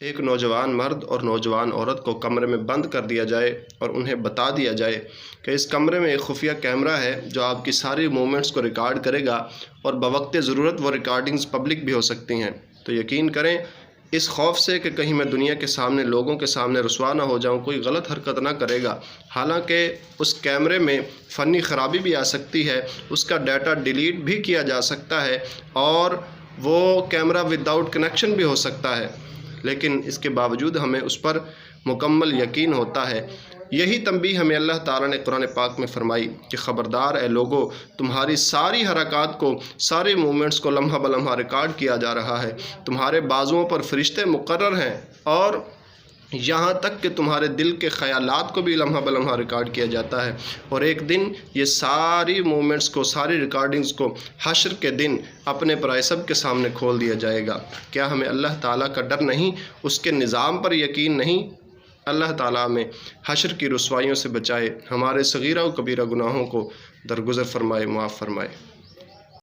ایک نوجوان مرد اور نوجوان عورت کو کمرے میں بند کر دیا جائے اور انہیں بتا دیا جائے کہ اس کمرے میں ایک خفیہ کیمرہ ہے جو آپ کی ساری موومنٹس کو ریکارڈ کرے گا اور بوقت ضرورت وہ ریکارڈنگز پبلک بھی ہو سکتی ہیں، تو یقین کریں اس خوف سے کہ کہیں میں دنیا کے سامنے لوگوں کے سامنے رسوا نہ ہو جاؤں، کوئی غلط حرکت نہ کرے گا۔ حالانکہ اس کیمرے میں فنی خرابی بھی آ سکتی ہے، اس کا ڈیٹا ڈیلیٹ بھی کیا جا سکتا ہے اور وہ کیمرہ وداؤٹ کنیکشن بھی ہو سکتا ہے، لیکن اس کے باوجود ہمیں اس پر مکمل یقین ہوتا ہے۔ یہی تنبیہ ہمیں اللہ تعالیٰ نے قرآن پاک میں فرمائی کہ خبردار اے لوگو، تمہاری ساری حرکات کو، ساری موومنٹس کو لمحہ بلمحہ ریکارڈ کیا جا رہا ہے، تمہارے بازوؤں پر فرشتے مقرر ہیں اور یہاں تک کہ تمہارے دل کے خیالات کو بھی لمحہ بلمحہ ریکارڈ کیا جاتا ہے، اور ایک دن یہ ساری موومنٹس کو، ساری ریکارڈنگز کو حشر کے دن اپنے پرائے سب کے سامنے کھول دیا جائے گا۔ کیا ہمیں اللہ تعالیٰ کا ڈر نہیں؟ اس کے نظام پر یقین نہیں؟ اللہ تعالیٰ ہمیں حشر کی رسوائیوں سے بچائے، ہمارے صغیرہ و کبیرہ گناہوں کو درگزر فرمائے، معاف فرمائے۔